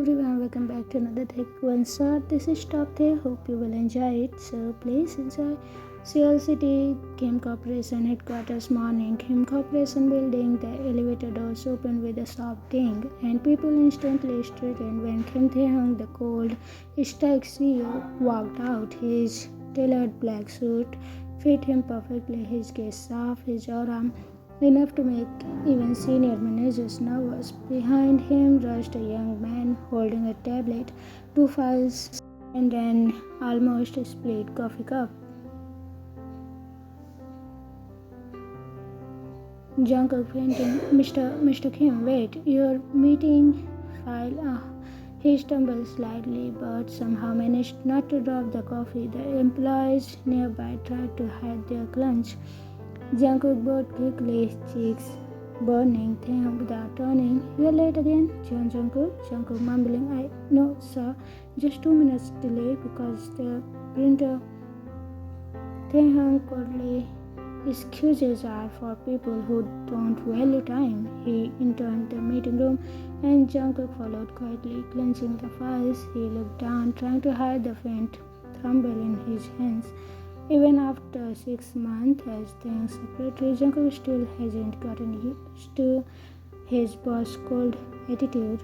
everyone, welcome back to another Take One Shot. This is Top There. Hope you will enjoy it. So please enjoy. Seoul City Kim Corporation headquarters morning. Kim Corporation building. The elevator doors opened with a soft ding, and people instantly straightened when Kim Taehyung, the cold, stoic CEO, walked out. His tailored black suit fit him perfectly. His gaze sharp, his aura enough to make even senior managers nervous. Behind him rushed a young man holding a tablet, two files, and an almost split coffee cup. Jungkook fainting, Mr. Kim, wait, your meeting file. He stumbled slightly, but somehow managed not to drop the coffee. The employees nearby tried to hide their clunge. Jungkook bowed quickly, cheeks burning. Taehyung without turning. You're late again, Jungkook. Jungkook mumbling, I no, sir. Just 2 minutes delay because the printer. Taehyung coldly. Excuses are for people who don't value time. He entered the meeting room and Jungkook followed quietly, clenching the files. He looked down, trying to hide the faint tremble in his hands. Even after 6 months as Taehyung's secretary, Jungkook still hasn't gotten used to his boss' cold attitude.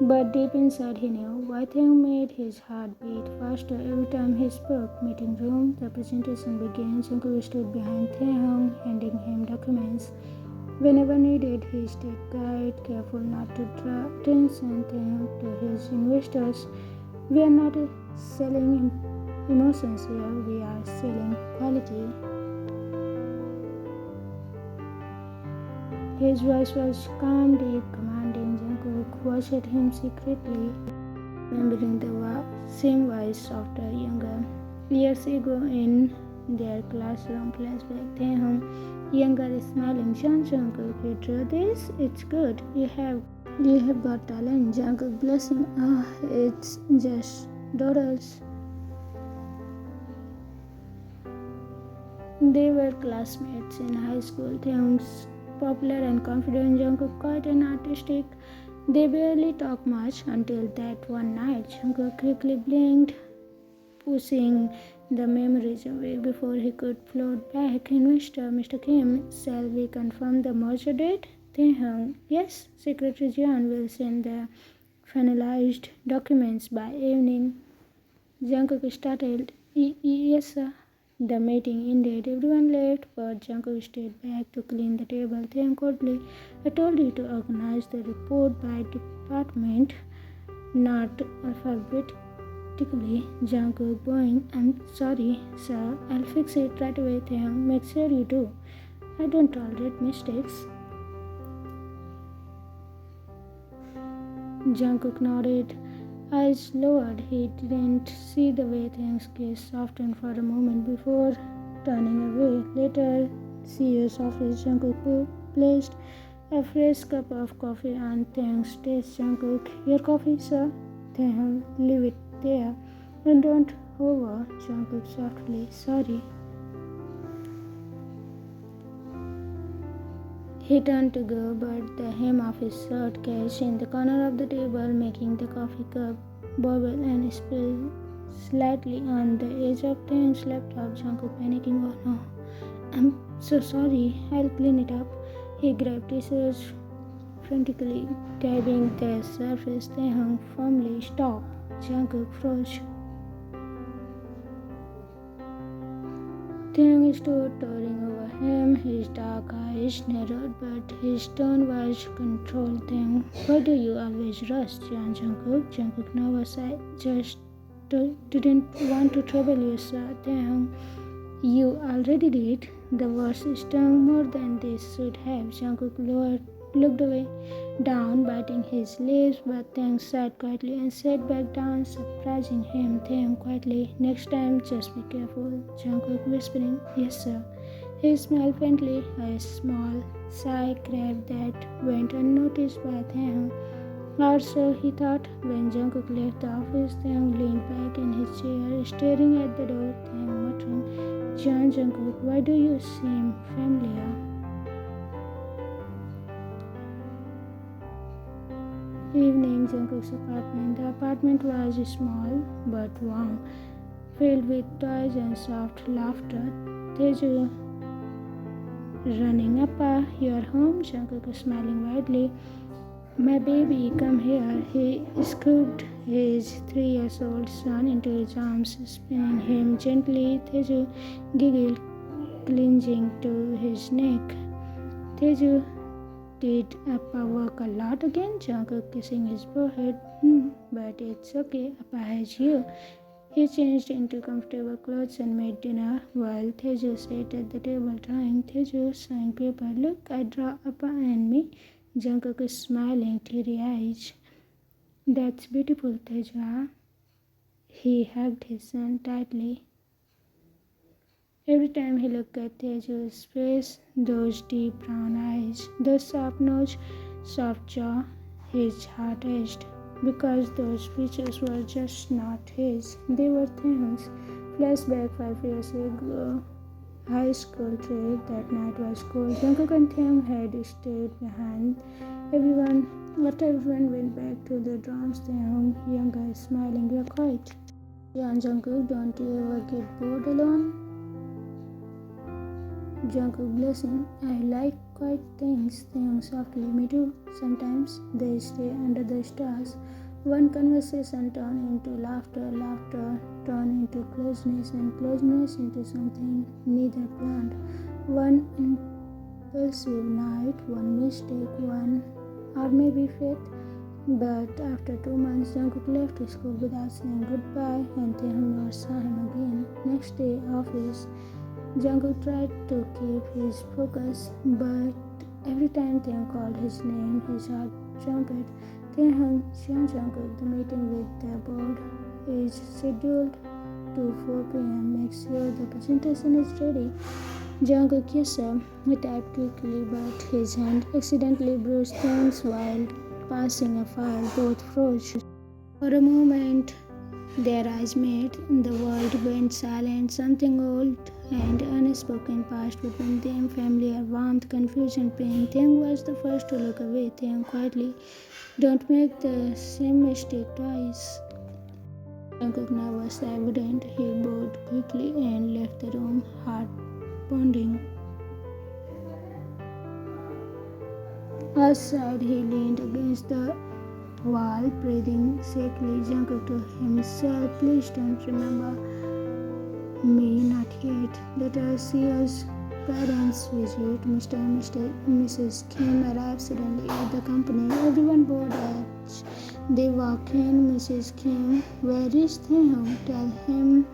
But deep inside he knew why Taehyung made his heart beat faster every time he spoke. Meeting room, the presentation began. Jungkook stood behind Taehyung, handing him documents. Whenever needed, he stayed quiet, careful not to draw attention to his investors. We are not selling emotions here, we are selling quality. His voice was calm, deep, commanding. Jungkook watched him secretly, remembering the same voice softer, younger. Years ago in their classroom flashback, Taehyung, younger, is smiling. Jungkook, you drew this? It's good. You have got talent. Jungkook blushing. It's just doodles. They were classmates in high school. Taehyung's popular and confident, Jungkook quiet and artistic. They barely talked much until that one night. Jungkook quickly blinked, pushing the memories away before he could float back. Investor, Mr. Kim, shall we confirm the merger date? Taehyung, yes, Secretary John will send the finalized documents by evening. Jungkook startled, yes, sir. The meeting ended. Everyone left, but Jungkook stayed back to clean the table. Taehyung coldly, I told you to organize the report by department, not alphabetically. Jungkook bowing, I'm sorry, sir. I'll fix it right away. Taehyung, make sure you do. I don't tolerate mistakes. Jungkook nodded, eyes lowered. He didn't see the way Taehyung's gaze softened for a moment before turning away. Later, CEO's office, Jungkook placed a fresh cup of coffee on Taehyung's desk. Jungkook, your coffee, sir. Taehyung, leave it there. And don't hover. Jungkook softly, sorry. He turned to go, but the hem of his shirt catched in the corner of the table, making the coffee cup bubble and spill slightly on the edge of Taehyung's laptop. Jungkook panicking, oh no, I'm so sorry, I'll clean it up. He grabbed tissues frantically, dabbing the surface. Taehyung firmly stopped. Jungkook froze. Taehyung stood towering over him, his dark eyes narrowed, but his tone was controlled. Taehyung, why do you always rush, Jungkook? Jungkook nervous, I just didn't want to trouble you, sir. Taehyung, you already did. The words stung more than they should have. Jungkook looked away, down, biting his lips, but Taehyung sat quietly and sat back down, surprising him. Taehyung quietly, next time, just be careful. Jungkook whispering, yes, sir. He smiled faintly, a small sigh crept that went unnoticed by Taehyung. Or so he thought. When Jungkook left the office, Taehyung leaned back in his chair, staring at the door. Taehyung muttering, Jungkook, why do you seem familiar? Evening, Jungkook's apartment. The apartment was small but warm, filled with toys and soft laughter. Taeju running up, your home, Jungkook smiling widely. My baby, come here. He scooped his 3 years old son into his arms, spinning him gently. Teju giggled, clinging to his neck. Teju, did Appa work a lot again? Jungkook kissing his forehead. But it's okay, Appa has you. He changed into comfortable clothes and made dinner while Teju sat at the table trying. Teju showing paper. Look, I draw Appa and me. Jungkook is smiling, teary eyes. That's beautiful, Teju. He hugged his son tightly. Every time he looked at Teju's face, those deep brown eyes, those soft nose, soft jaw, his heart ached. Because those features were just not his. They were Taehyung's. Flashback 5 years ago. High school trip. That night was cold. Jungkook and Taehyung had stayed behind. After everyone went back to the dorms, Taehyung, younger, smiling, "You're quiet." Yeah, Jungkook, don't you ever get bored alone? Jungkook blushing. I like quiet things. Taehyung softly. Me too. Sometimes they stay under the stars. One conversation turned into laughter, laughter turned into closeness, and closeness into something neither planned. One impulsive night, one mistake, one or maybe fate. But after 2 months, Jungkook left school without saying goodbye, and Taehyung never saw him again. Next day, office. Jungkook tried to keep his focus, but every time Taehyung called his name, his heart jumped. Taehyung, Jungkook, the meeting with the board is scheduled to 4 p.m. Make sure the presentation is ready. Jungkook, yes sir. He typed quickly, but his hand accidentally bruised things while passing a file. Both froze. For a moment, their eyes met. The world went silent. Something old and unspoken passed between them. Familiar warmth, confusion, pain. Taehyung was the first to look away. Taehyung quietly. Don't make the same mistake twice. Jungkook now was evident. He bowed quickly and left the room, heart pounding. Outside, he leaned against the wall, breathing shakily. Jungkook to himself, please don't remember me, not yet. Let us see us. Parents visit. Mr. and Mrs. Kim arrive suddenly at the company. Everyone bored as they walk in. Mrs. Kim, where is Taehyung? Tell him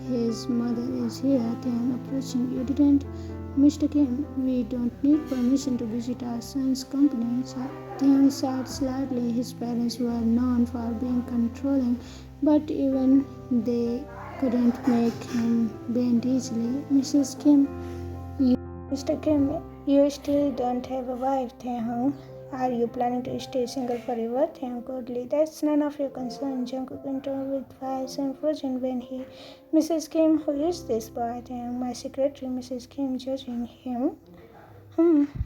his mother is here. Taehyung approaching. You didn't? Mr. Kim, we don't need permission to visit our son's company. Taehyung sighed slightly. His parents were known for being controlling, but even they couldn't make him bend easily. Mr. Kim, you still don't have a wife, Taehyung. Are you planning to stay single forever? Taehyung coldly. That's none of your concern. Jungkook entered with files and frozen when he. Mrs. Kim, who is this boy? Taehyung, my secretary. Mrs. Kim, judging him.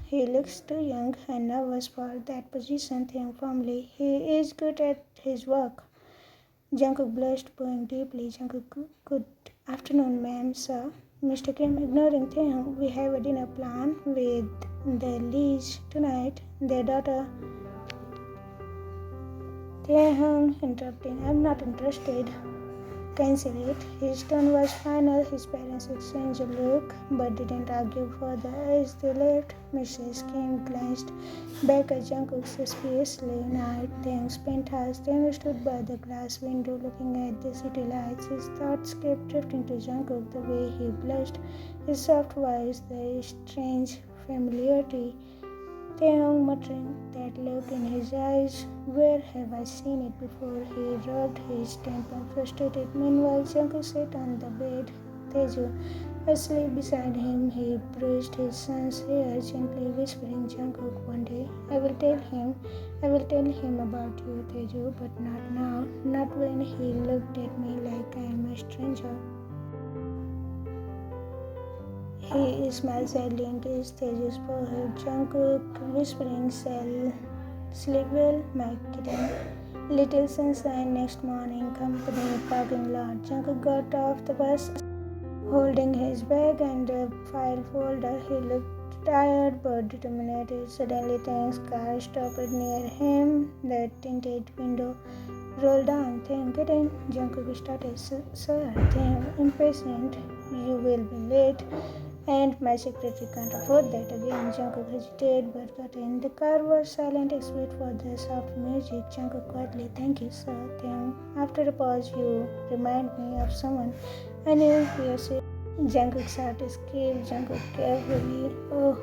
He looks too young and nervous for that position. Taehyung firmly. He is good at his work. Jungkook blushed, bowing deeply. Jungkook, good afternoon, ma'am, sir. Mr. Kim, ignoring Taehyung, we have a dinner plan with the Lees tonight. Their daughter. Taehyung interrupting, I'm not interested. Cancel it. His tone was final. His parents exchanged a look, but didn't argue further. As they left, Mrs. Kim glanced back at Jungkook suspiciously. Night, Taehyung's penthouse. Taehyung stood by the glass window looking at the city lights. His thoughts kept drifting to Jungkook, the way he blushed, his soft voice, the strange familiarity. Taehyung muttering, that look in his eyes, where have I seen it before? He rubbed his temple, frustrated. Meanwhile, Jungkook sat on the bed, Teju asleep beside him. He brushed his son's hair, gently whispering, Jungkook, one day I will tell him about you, Teju, but not now, not when he looked at me like I am a stranger. He smiled sadly into his Teju's forehead. Jungkook whispering, shall Sleep well, my kitten. Little sunshine next morning, company parking lot. Jungkook got off the bus holding his bag and a file folder. He looked tired but determined. Suddenly, Taehyung's car stopped near him. The tinted window rolled down. Taehyung, get in. Jungkook started. Sir, Taehyung, impatient. You will be late. And my secretary can't afford that again. Jungkook hesitated but got in. The car was silent except for the soft music. Jungkook quietly, thank you, sir. Then, after a pause, you remind me of someone. I knew you said. Jungkook's heart escaped. Jungkook carefully. Oh,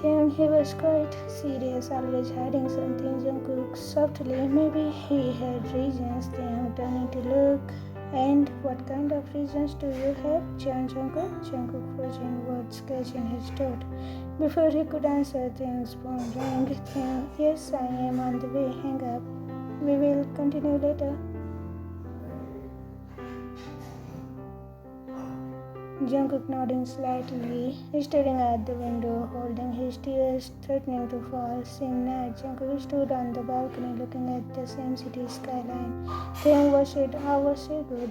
then he was quite serious, always hiding something. Jungkook softly. Maybe he had reasons. Then turning to look. And what kind of reasons do you have, Jungkook? Jungkook frozen words catching his throat. Before he could answer, Taehyung's phone rang. Taehyung, yes, I am on the way. Hang up. We will continue later. Jungkook nodding slightly, staring at the window, holding his tears, threatening to fall. Same night, Jungkook stood on the balcony looking at the same city skyline. Taehyung watched it hours ago.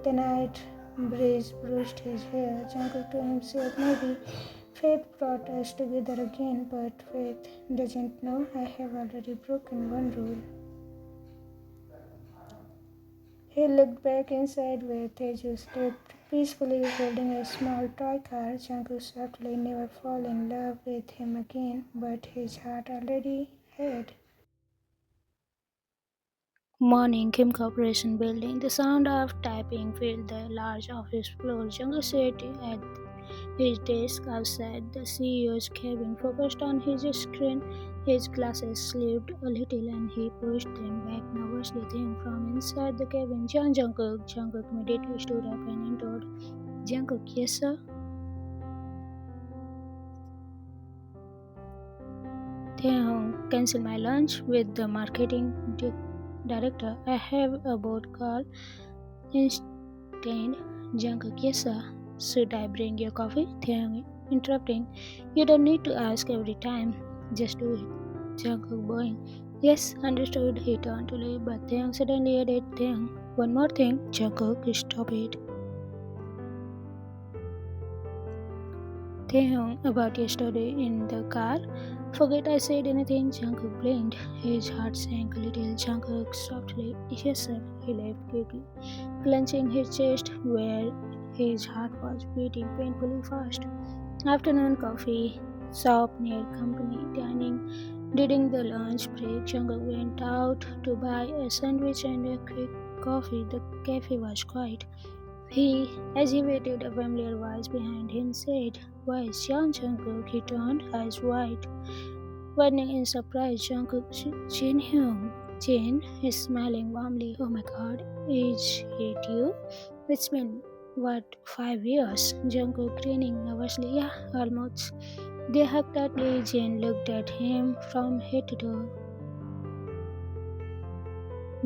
The night breeze brushed his hair. Jungkook to himself, maybe fate brought us together again, but fate doesn't know I have already broken one rule. He looked back inside where Teju slept peacefully holding a small toy car. Jungkook softly never fall in love with him again, but his heart already had. Morning, Kim Corporation building. The sound of typing filled the large office floor. Jungkook sat at his desk outside the CEO's cabin, focused on his screen. His glasses slipped a little and he pushed them back nervously. Then from inside the cabin, Jungkook. Jungkook immediately stood up and entered. Jungkook, yes sir? Taehyung, cancel my lunch with the marketing director. I have a board call. Instead, Jungkook, yes sir. Should I bring your coffee? Taehyung interrupting. You don't need to ask every time. Just do it. Jungkook bowing. Yes, understood. He turned to leave, but Taehyung suddenly added, Taehyung, one more thing. Jungkook, stop it. Taehyung, about yesterday in the car. Forget I said anything. Jungkook blinked. His heart sank a little. Jungkook softly, yes sir. He left quickly, clenching his chest where his heart was beating painfully fast. Afternoon coffee shop near company dining. During the lunch break, Jungkook went out to buy a sandwich and a quick coffee. The cafe was quiet. As he waited, a familiar voice behind him said, why is Jungkook? He turned, eyes wide, widening in surprise. Jungkook, Jin Hyung. Jin is smiling warmly. Oh my god, is it you? It's been, what, 5 years? Jungkook grinning nervously. Yeah, almost. They hugged tightly. Jin looked at him from head to toe.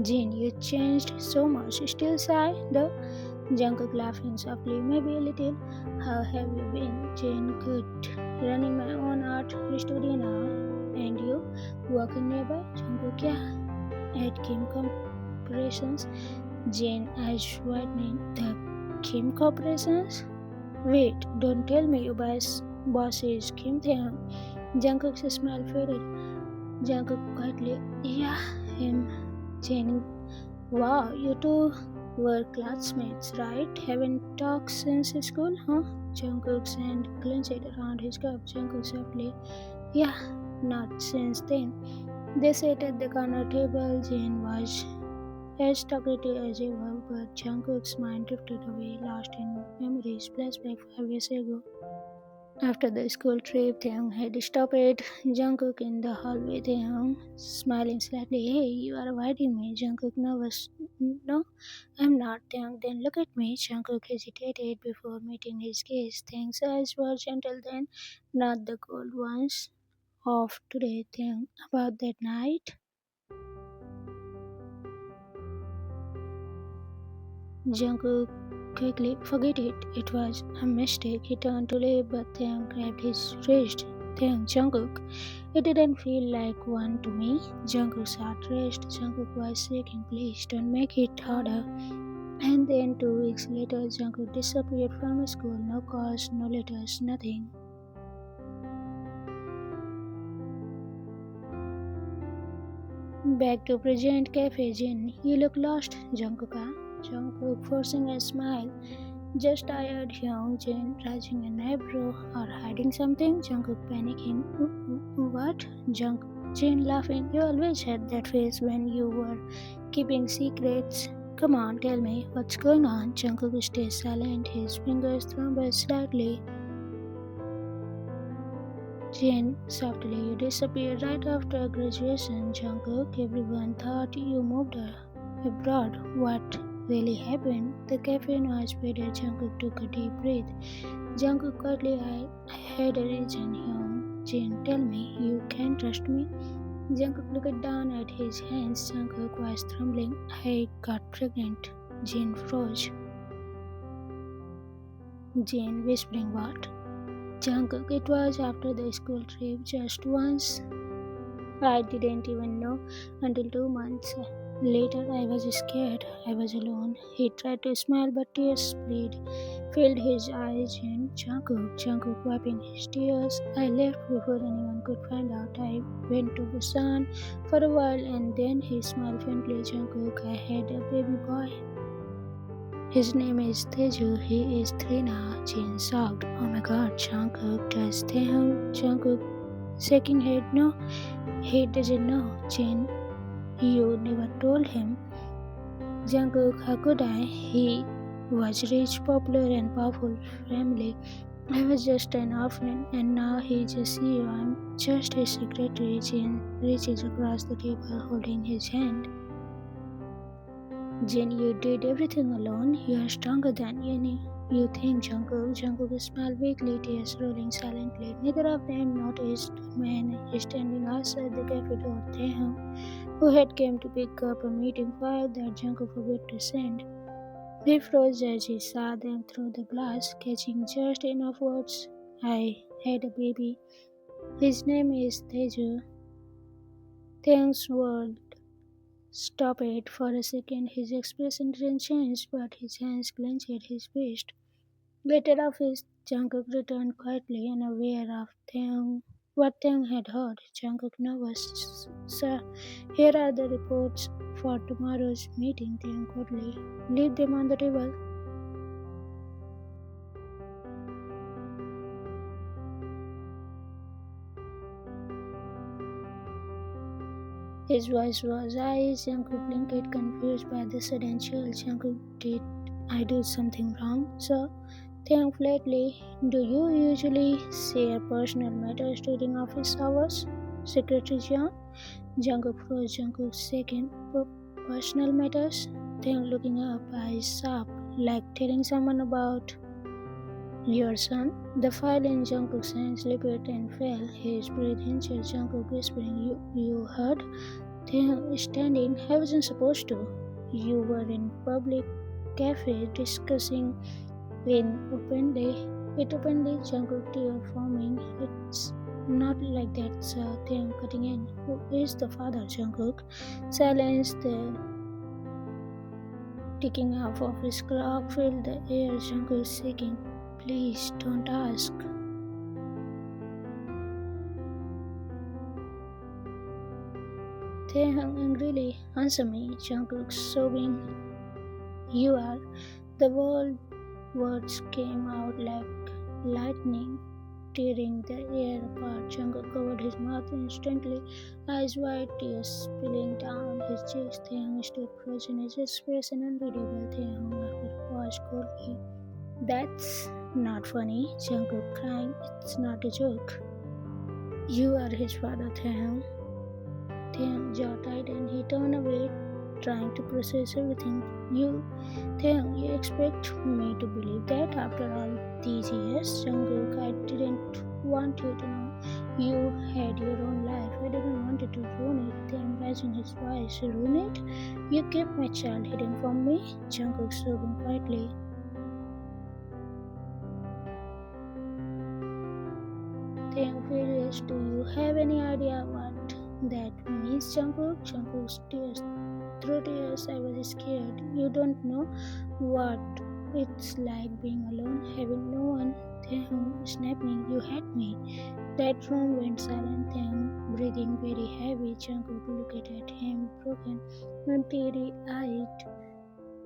Jin, you changed so much. Still shy, though? Jungkook laughing softly, maybe a little. How have you been? Jane, good. Running my own art studio now. And you? Working nearby? Jungkook, yeah. At Kim Corporations. Jane, eyes widening. The Kim Corporations? Wait, don't tell me your boss is Kim Taehyung. Jungkook's smile faded. Jungkook quietly, yeah, him. Jane, wow, you two were classmates, right? Haven't talked since school, huh? Jungkook's hand clenched around his cup. Jungkook softly, yeah, not since then. They sat at the corner table. Jane was as talkative as ever, but Jungkook's mind drifted away, lost in memories, flashback 5 years ago. After the school trip, Taehyung had stopped Jungkook in the hallway. Taehyung, smiling slightly, hey, you are avoiding me. Jungkook nervous. No, I'm not. Taehyung, then look at me. Jungkook hesitated before meeting his gaze. Taehyung's eyes were gentle then, not the cold ones of today. Taehyung, about that night. Jungkook quickly. Forget it. It was a mistake. He turned to leave, but Taehyung grabbed his wrist. Taehyung, Jungkook. It didn't feel like one to me. Jungkook's heart raced. Jungkook was shaking. Please don't make it harder. And then 2 weeks later, Jungkook disappeared from school. No calls, no letters, nothing. Back to present cafe, Jin. You look lost, Jungkook. Jungkook forcing a smile. Just tired, Hyung Jin raising an eyebrow or hiding something. Jungkook panicking. What? Jin laughing. You always had that face when you were keeping secrets. Come on, tell me what's going on. Jungkook stays silent. His fingers tremble slightly. Jin, softly, you disappeared right after graduation, Jungkook. Everyone thought you moved abroad. What really happened? The caffeine was better. Jungkook took a deep breath. Jungkook quietly, I had a reason, Hyung. Jin, tell me, you can trust me? Jungkook looked down at his hands. Jungkook was trembling. I got pregnant. Jin froze. Jin whispering, what? Jungkook, it was after the school trip, just once. I didn't even know until 2 months later. I was scared. I was alone. He tried to smile, but tears filled his eyes. And Jungkook wiping his tears. I left before anyone could find out. I went to Busan for a while, and then he smiled faintly. Jungkook, I had a baby boy. His name is Teju. He is 3 now. Jin sobbed. Oh my god, Jungkook, does Taehyung? Jungkook shaking head. No, he doesn't know. Jin, you never told him. Jungkook, how could I? He was rich, popular, and powerful family. I was just an orphan, and now he's a CEO. I'm just his secretary. Jin reaches across the table, holding his hand. Jin, you did everything alone. You are stronger than you think, Jungkook. Jungkook smiled weakly, tears rolling silently. Neither of them noticed a man standing outside the cafe door. Taehyung, who had come to pick up a meeting file that Jungkook forgot to send. He froze as he saw them through the glass, catching just enough words. I had a baby. His name is Teju. Taehyung's world stopped it for a second. His expression didn't change, but his hands clenched his fist. Later of his, Jungkook returned quietly, unaware of what Taehyung had heard. Jungkook nervous. Sir, here are the reports for tomorrow's meeting. Taehyung quietly. Leave them on the table. His voice was high. Jungkook blinked, confused by the sudden chill. Jungkook, did I do something wrong, sir? Taehyung flatly, do you usually share personal matters during office hours? Secretary John? Jungkook froze. Jungkook second. Personal matters? Taehyung looking up, eyes sharp, like telling someone about your son. The file in Jungkook's hand slipped and fell. His breath hindered. Jungkook whispering, You heard? Taehyung standing. I wasn't supposed to. You were in public cafe discussing openly, Jungkook tear forming. It's not like that, sir. Taehyung cutting in. Who is the father, Jungkook? Silence. The ticking off of his clock filled the air. Jungkook shaking. Please don't ask. Taehyung angrily. Answer me. Jungkook sobbing. You are. The words came out like lightning, tearing the air apart. Jungkook covered his mouth instantly, eyes wide, tears spilling down his cheeks. Taehyung stood frozen, his expression unreadable. Taehyung, after a pause, coldly. That's not funny. Jungkook crying. It's not a joke. You are his father, Taehyung. Taehyung jaw tightened. He turned away, trying to process everything. Taehyung, you expect me to believe that after all these years? Jungkook, I didn't want you to know. You had your own life. I didn't want you to ruin it. Taehyung raising his voice. Ruin it? You kept my child hidden from me? Jungkook sobbing quietly. Taehyung furious. Do you have any idea what that means, Jungkook? Jungkook stares through tears. I was scared. You don't know what it's like being alone, having no one. Taehyung snapping. You had me. That room went silent. Taehyung breathing very heavy. Jungkook looked at him, broken and teary-eyed.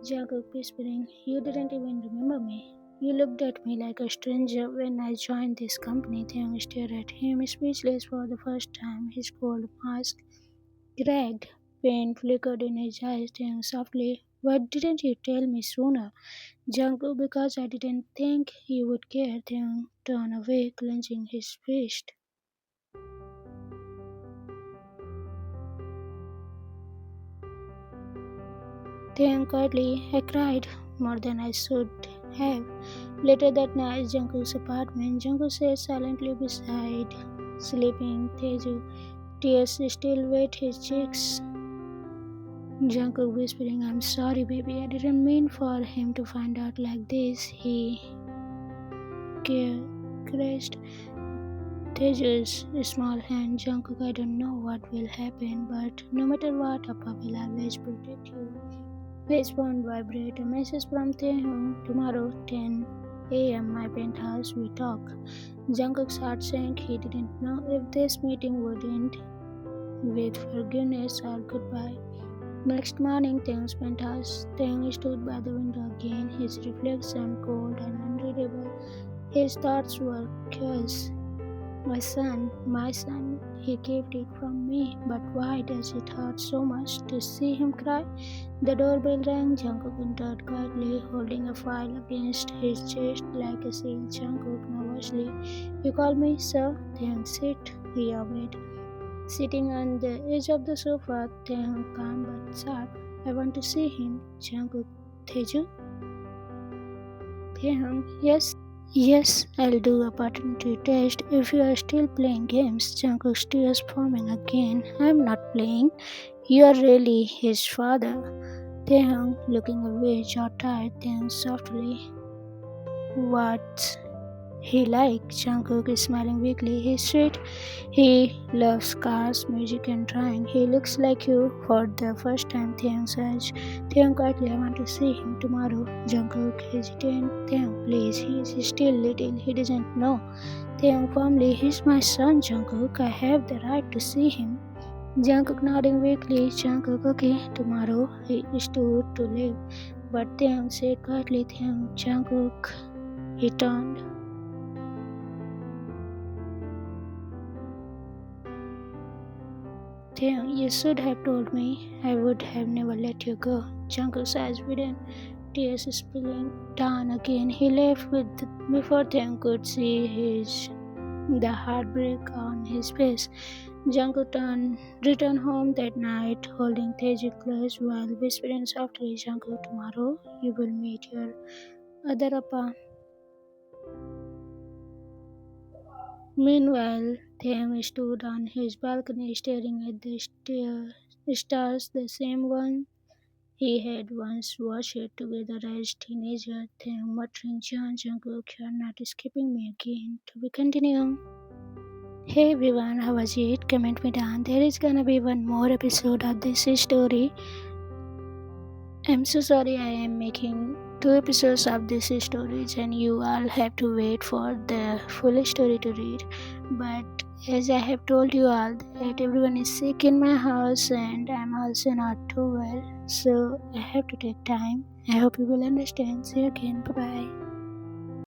Jungkook whispering, you didn't even remember me. You looked at me like a stranger when I joined this company. Taehyung stared at him, speechless for the first time. His cold mask cracked. Pain flickered in his eyes. Taehyung softly, why didn't you tell me sooner? Jungkook, because I didn't think you would care. Taehyung turned away, clenching his fist. Then quietly, I cried more than I should have. Later that night, Jungkook's apartment, Jungkook sat silently beside sleeping Teju. Tears still wet his cheeks. Jungkook whispering, I'm sorry, baby. I didn't mean for him to find out like this. He caressed Teju's small hand. Jungkook, I don't know what will happen, but no matter what, Papa will always protect you. His phone vibrated. A message from Taehyung. Tomorrow, 10 a.m. my penthouse. We talk. Jungkook's heart sank. He didn't know if this meeting would end with forgiveness or goodbye. Next morning, Taehyung's penthouse. Taehyung stood by the window again. His reflection cold and unreadable. His thoughts were chaos. My son, he kept it from me, but why does it hurt so much to see him cry? The doorbell rang. Jungkook entered quietly, holding a file against his chest like a seal. Jungkook nervously, you call me, sir? Taehyung, sit. He obeyed. Sitting on the edge of the sofa, Taehyung calm but sharp. I want to see him. Jungkook, Teju? Taehyung, yes. Yes, I'll do a paternity test if you are still playing games. Jungkook's tears forming again. I'm not playing. You are really his father. Taehyung looking away, jaw tied. Taehyung softly. What? He like Jungkook is smiling weakly. He's sweet. He loves cars, music, and drawing. He looks like you for the first time. Taehyung says. Taehyung quietly, I want to see him tomorrow. Jungkook hesitant. Taehyung, please. He is still little. He doesn't know. Taehyung firmly, he's my son, Jungkook. I have the right to see him. Jungkook nodding weakly. Jungkook, okay, tomorrow. He stood to leave. But Taehyung said quietly, Taehyung, Jungkook. He turned. Taehyung, you should have told me. I would have never let you go. Jungkook's eyes widened, tears spilling down again. He left before Taehyung could see the heartbreak on his face. Jungkook returned home that night, holding Taeju close while whispering softly, Jungkook, tomorrow you will meet your other appa. Meanwhile, Taehyung stood on his balcony staring at the stars, the same one he had once watched together as teenager. Taehyung muttering, John Jungkook, you are not escaping me again. To be continued. Hey everyone, how was it? Comment me down. There is gonna be one more episode of this story. I'm so sorry I am making two episodes of this stories and you all have to wait for the full story to read. But as I have told you all that everyone is sick in my house and I'm also not too well. So I have to take time. I hope you will understand. See you again. Bye bye.